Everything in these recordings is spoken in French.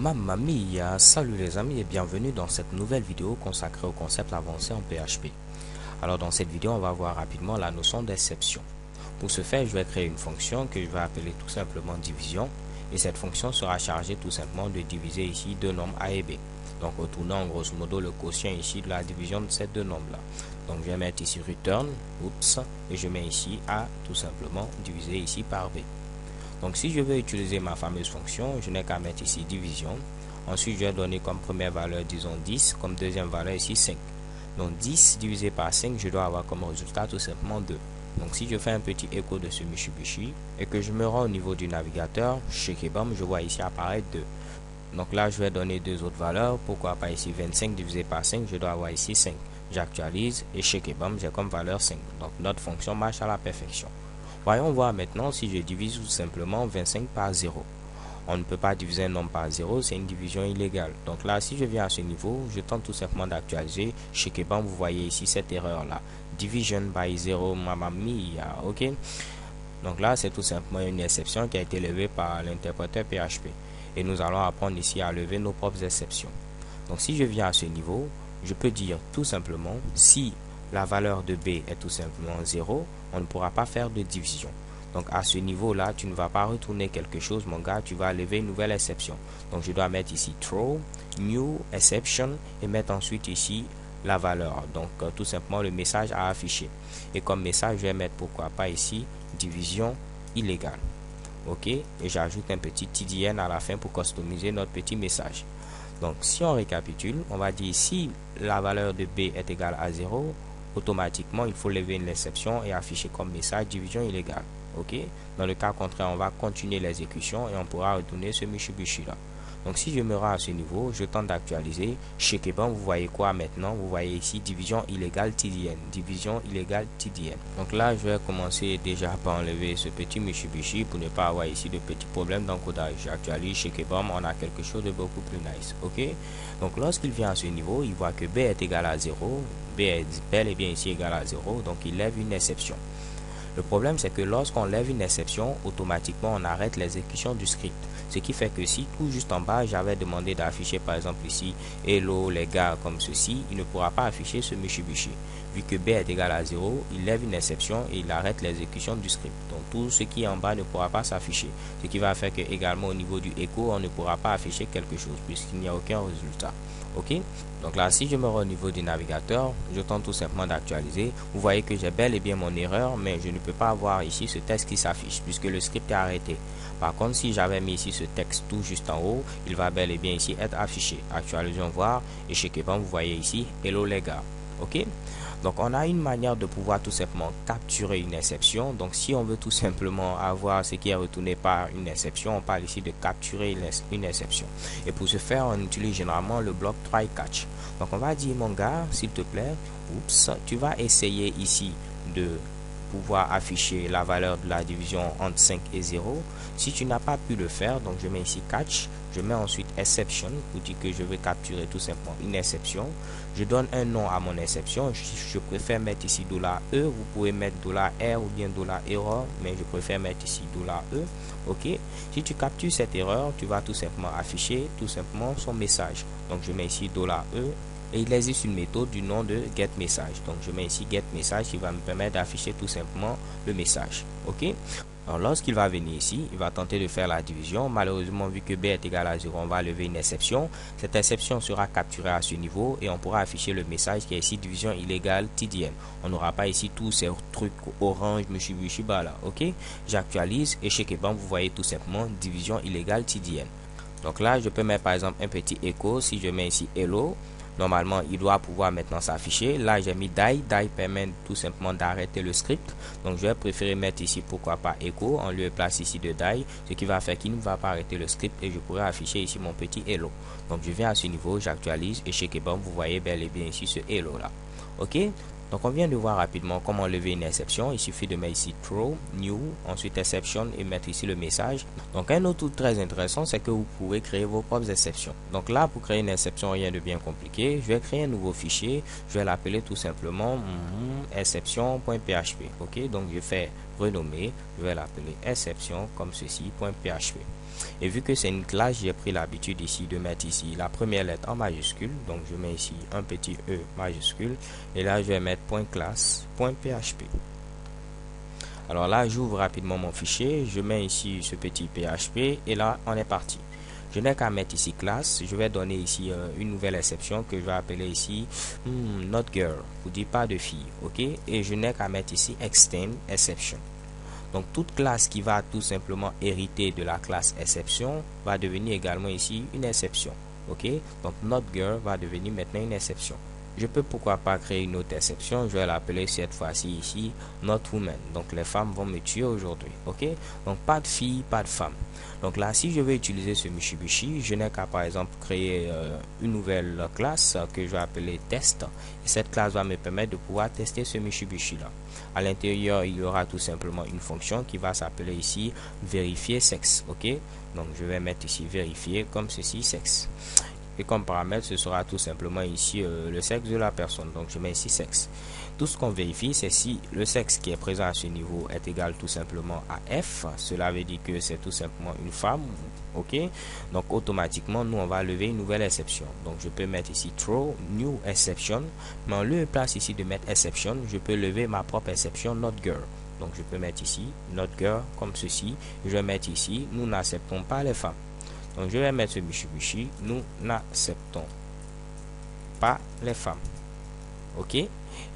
Mamma mia, salut les amis et bienvenue dans cette nouvelle vidéo consacrée au concept avancé en PHP. Alors dans cette vidéo, on va voir rapidement la notion d'exception. Pour ce faire, je vais créer une fonction que je vais appeler tout simplement division et cette fonction sera chargée tout simplement de diviser ici deux nombres A et B. Donc retournant grosso modo le quotient ici de la division de ces deux nombres là. Donc je vais mettre ici return, oups, et je mets ici A tout simplement divisé ici par B. Donc si je veux utiliser ma fameuse fonction, je n'ai qu'à mettre ici division. Ensuite, je vais donner comme première valeur, disons 10, comme deuxième valeur ici 5. Donc 10 divisé par 5, je dois avoir comme résultat tout simplement 2. Donc si je fais un petit écho de ce Mitsubishi et que je me rends au niveau du navigateur, chez Kebam, je vois ici apparaître 2. Donc là, je vais donner deux autres valeurs. Pourquoi pas ici 25 divisé par 5, je dois avoir ici 5. J'actualise et chez Kebam, j'ai comme valeur 5. Donc notre fonction marche à la perfection. Voyons voir maintenant si je divise tout simplement 25 par 0. On ne peut pas diviser un nombre par 0, c'est une division illégale. Donc là, si je viens à ce niveau, je tente tout simplement d'actualiser. Chez Keban, vous voyez ici cette erreur-là. Division by 0, mamma mia, ok? Donc là, c'est tout simplement une exception qui a été levée par l'interpréteur PHP. Et nous allons apprendre ici à lever nos propres exceptions. Donc si je viens à ce niveau, je peux dire tout simplement, si la valeur de B est tout simplement 0, on ne pourra pas faire de division. Donc à ce niveau-là, tu ne vas pas retourner quelque chose, mon gars, tu vas lever une nouvelle exception. Donc je dois mettre ici throw, new exception et mettre ensuite ici la valeur. Donc tout simplement le message à afficher. Et comme message, je vais mettre pourquoi pas ici division illégale. Ok, et j'ajoute un petit TDN à la fin pour customiser notre petit message. Donc si on récapitule, on va dire si la valeur de B est égale à 0, automatiquement il faut lever une exception et afficher comme message division illégale. Ok, dans le cas contraire, on va continuer l'exécution et on pourra retourner ce Mitsubishi là. Donc si je me rends à ce niveau, je tente d'actualiser. Chez Keban, vous voyez quoi maintenant? Vous voyez ici division illégale TDN. Division illégale TDN. Donc là, je vais commencer déjà par enlever ce petit Mitsubishi pour ne pas avoir ici de petits problèmes d'encodage. J'actualise chez Keban, on a quelque chose de beaucoup plus nice. Ok. Donc lorsqu'il vient à ce niveau, il voit que B est égal à 0. B est bel et bien ici égal à 0. Donc il lève une exception. Le problème, c'est que lorsqu'on lève une exception, automatiquement, on arrête l'exécution du script. Ce qui fait que si tout juste en bas, j'avais demandé d'afficher par exemple ici « Hello les gars » comme ceci, il ne pourra pas afficher ce Mitsubishi. Vu que B est égal à 0, il lève une exception et il arrête l'exécution du script. Donc tout ce qui est en bas ne pourra pas s'afficher. Ce qui va faire que également au niveau du écho, on ne pourra pas afficher quelque chose puisqu'il n'y a aucun résultat. Ok, donc là si je me rends au niveau du navigateur, je tente tout simplement d'actualiser. Vous voyez que j'ai bel et bien mon erreur, mais je ne peux pas avoir ici ce texte qui s'affiche puisque le script est arrêté. Par contre, si j'avais mis ici ce texte tout juste en haut, il va bel et bien ici être affiché. Actualisons voir et chez Keban, vous voyez ici hello les gars. Ok, donc on a une manière de pouvoir tout simplement capturer une exception. Donc si on veut tout simplement avoir ce qui est retourné par une exception, on parle ici de capturer une exception. Et pour ce faire, on utilise généralement le bloc try catch. Donc on va dire mon gars, s'il te plaît, oups, tu vas essayer ici de pouvoir afficher la valeur de la division entre 5 et 0. Si tu n'as pas pu le faire, donc je mets ici catch, je mets ensuite exception pour dire que je veux capturer tout simplement une exception. Je donne un nom à mon exception, je préfère mettre ici $E, vous pouvez mettre $R ou bien $error, mais je préfère mettre ici $E. Ok, si tu captures cette erreur, tu vas tout simplement afficher tout simplement son message. Donc je mets ici $E. Et il existe une méthode du nom de getMessage. Donc je mets ici getMessage qui va me permettre d'afficher tout simplement le message. Ok. Alors lorsqu'il va venir ici, il va tenter de faire la division. Malheureusement, vu que B est égal à 0, on va lever une exception. Cette exception sera capturée à ce niveau et on pourra afficher le message qui est ici division illégale TDN. On n'aura pas ici tous ces trucs orange, Mitsubishi là. Ok. J'actualise et chez Keban, vous voyez tout simplement division illégale TDN. Donc là, je peux mettre par exemple un petit écho. Si je mets ici hello, normalement il doit pouvoir maintenant s'afficher. Là j'ai mis die permet tout simplement d'arrêter le script, donc je vais préférer mettre ici pourquoi pas echo en lieu et place ici de die, ce qui va faire qu'il ne va pas arrêter le script et je pourrais afficher ici mon petit hello. Donc je viens à ce niveau, j'actualise et chez Kebam vous voyez bel et bien ici ce hello là. Ok, donc on vient de voir rapidement comment lever une exception. Il suffit de mettre ici throw, new, ensuite exception et mettre ici le message. Donc un autre truc très intéressant, c'est que vous pouvez créer vos propres exceptions. Donc là, pour créer une exception, rien de bien compliqué. Je vais créer un nouveau fichier. Je vais l'appeler tout simplement exception.php. Ok, donc je fais renommer. Je vais l'appeler exception comme ceci.php. Et vu que c'est une classe, j'ai pris l'habitude ici de mettre ici la première lettre en majuscule. Donc je mets ici un petit E majuscule. Et là, je vais mettre .classe.php. Alors là, j'ouvre rapidement mon fichier. Je mets ici ce petit PHP. Et là, on est parti. Je n'ai qu'à mettre ici classe. Je vais donner ici une nouvelle exception que je vais appeler ici not girl. Vous dites pas de fille, ok? Et je n'ai qu'à mettre ici extend exception. Donc toute classe qui va tout simplement hériter de la classe exception va devenir également ici une exception, ok? Donc not girl va devenir maintenant une exception. Je peux pourquoi pas créer une autre exception. Je vais l'appeler cette fois-ci ici not woman. Donc les femmes vont me tuer aujourd'hui, ok? Donc pas de filles, pas de femmes. Donc là, si je veux utiliser ce Mitsubishi, je n'ai qu'à par exemple créer une nouvelle classe que je vais appeler test. Et cette classe va me permettre de pouvoir tester ce Mitsubishi là. À l'intérieur, il y aura tout simplement une fonction qui va s'appeler ici vérifier sexe, ok? Donc je vais mettre ici vérifier comme ceci sexe. Et comme paramètre, ce sera tout simplement ici le sexe de la personne. Donc je mets ici sexe. Tout ce qu'on vérifie, c'est si le sexe qui est présent à ce niveau est égal tout simplement à F. Cela veut dire que c'est tout simplement une femme. Ok. Donc automatiquement, nous on va lever une nouvelle exception. Donc je peux mettre ici throw new exception. Mais en lieu et place ici de mettre exception, je peux lever ma propre exception not girl. Donc je peux mettre ici not girl comme ceci. Je vais mettre ici nous n'acceptons pas les femmes. Donc je vais mettre ce Mitsubishi, nous n'acceptons pas les femmes. Ok.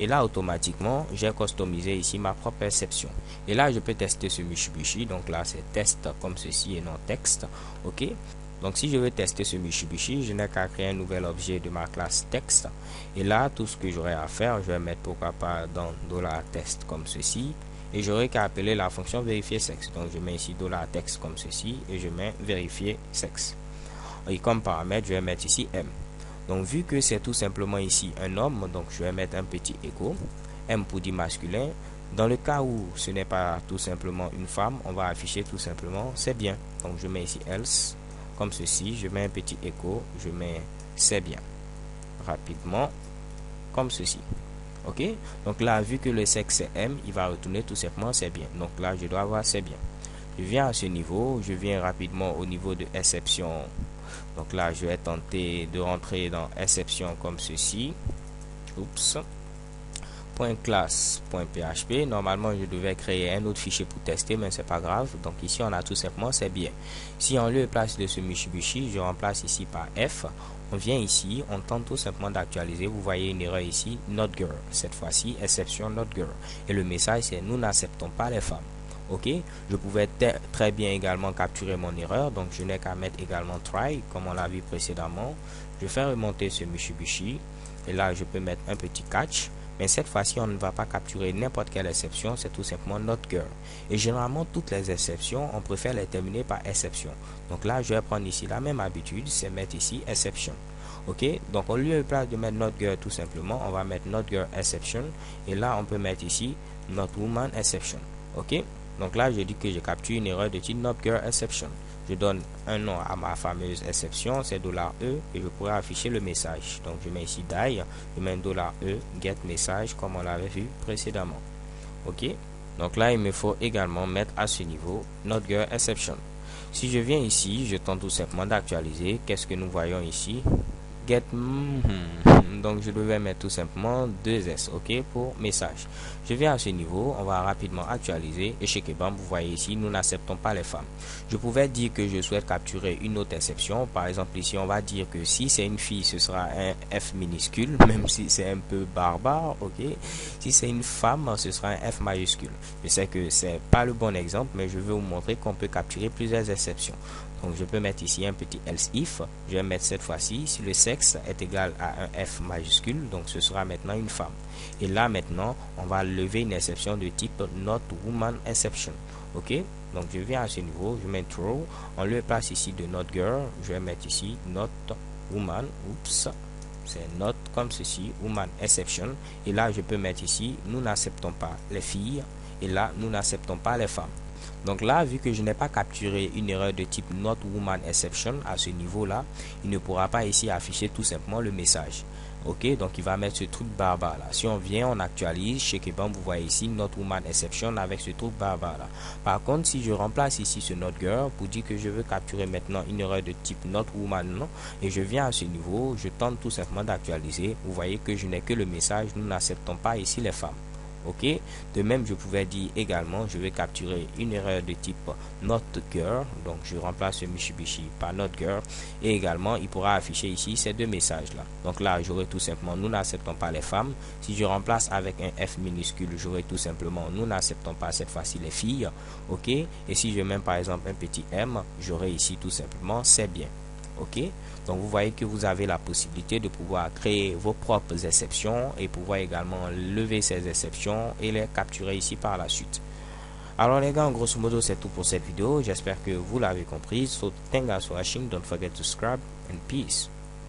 Et là automatiquement j'ai customisé ici ma propre exception. Et là je peux tester ce Mitsubishi. Donc là c'est test comme ceci et non texte. Ok. Donc si je veux tester ce Mitsubishi, je n'ai qu'à créer un nouvel objet de ma classe texte. Et là tout ce que j'aurai à faire, je vais mettre pourquoi pas dans $test comme ceci. Et j'aurai qu'à appeler la fonction vérifier sexe. Donc je mets ici $text comme ceci et je mets vérifier sexe. Et comme paramètre, je vais mettre ici M. Donc vu que c'est tout simplement ici un homme, donc je vais mettre un petit écho. M pour dire masculin. Dans le cas où ce n'est pas tout simplement une femme, on va afficher tout simplement c'est bien. Donc je mets ici else comme ceci. Je mets un petit écho. Je mets c'est bien. Rapidement comme ceci. Ok, donc là vu que le sexe est M, il va retourner tout simplement c'est bien. Donc là je dois avoir c'est bien. Je viens à ce niveau, je viens rapidement au niveau de exception. Donc là je vais tenter de rentrer dans exception comme ceci. Oups. .classe.php. Normalement je devais créer un autre fichier pour tester, mais c'est pas grave. Donc ici on a tout simplement c'est bien. Si en lieu et place de ce Mitsubishi, je remplace ici par F. On vient ici, on tente tout simplement d'actualiser. Vous voyez une erreur ici, not girl. Cette fois-ci, exception not girl. Et le message c'est nous n'acceptons pas les femmes. Ok, je pouvais très bien également capturer mon erreur. Donc je n'ai qu'à mettre également try comme on l'a vu précédemment. Je fais remonter ce Mitsubishi. Et là je peux mettre un petit catch. Mais cette fois-ci, on ne va pas capturer n'importe quelle exception, c'est tout simplement not girl. Et généralement, toutes les exceptions, on préfère les terminer par exception. Donc là, je vais prendre ici la même habitude, c'est mettre ici exception. Ok, donc au lieu de mettre not girl tout simplement, on va mettre not girl exception. Et là, on peut mettre ici not woman exception. Ok, donc là, je dis que je capture une erreur de type not girl exception. Je donne un nom à ma fameuse exception, c'est $E et je pourrais afficher le message. Donc je mets ici die, je mets $E get message comme on l'avait vu précédemment. Ok, donc là il me faut également mettre à ce niveau not girl exception. Si je viens ici, je tente tout simplement d'actualiser. Qu'est-ce que nous voyons ici? Get donc je devais mettre tout simplement 2S, ok, pour message. Je viens à ce niveau, on va rapidement actualiser et chez Kebam, vous voyez ici, nous n'acceptons pas les femmes. Je pouvais dire que je souhaite capturer une autre exception. Par exemple ici, on va dire que si c'est une fille, ce sera un F minuscule, même si c'est un peu barbare, ok. Si c'est une femme, ce sera un F majuscule. Je sais que c'est pas le bon exemple, mais je veux vous montrer qu'on peut capturer plusieurs exceptions. Donc je peux mettre ici un petit else if. Je vais mettre cette fois-ci si le sexe est égal à un F majuscule, donc ce sera maintenant une femme. Et là maintenant on va lever une exception de type not woman exception. Ok, donc je viens à ce niveau, je mets throw, on le place ici de not girl, je vais mettre ici not woman. Oups, c'est not comme ceci, woman exception. Et là je peux mettre ici nous n'acceptons pas les filles. Et là nous n'acceptons pas les femmes. Donc là, vu que je n'ai pas capturé une erreur de type not woman exception à ce niveau-là, il ne pourra pas ici afficher tout simplement le message. Ok, donc il va mettre ce truc barbare là. Si on vient, on actualise, chez Kebam, vous voyez ici not woman exception avec ce truc barbare là. Par contre, si je remplace ici ce not girl pour dire que je veux capturer maintenant une erreur de type not woman, non, et je viens à ce niveau, je tente tout simplement d'actualiser. Vous voyez que je n'ai que le message, nous n'acceptons pas ici les femmes. Ok, de même je pouvais dire également je vais capturer une erreur de type not girl, donc je remplace le Mitsubishi par not girl, et également il pourra afficher ici ces deux messages là. Donc là j'aurai tout simplement nous n'acceptons pas les femmes. Si je remplace avec un F minuscule, j'aurai tout simplement nous n'acceptons pas cette fois-ci les filles. Ok, et si je mets par exemple un petit M, j'aurai ici tout simplement c'est bien. Ok, donc vous voyez que vous avez la possibilité de pouvoir créer vos propres exceptions et pouvoir également lever ces exceptions et les capturer ici par la suite. Alors les gars, grosso modo c'est tout pour cette vidéo. J'espère que vous l'avez compris. So thank you for watching. Don't forget to subscribe and peace.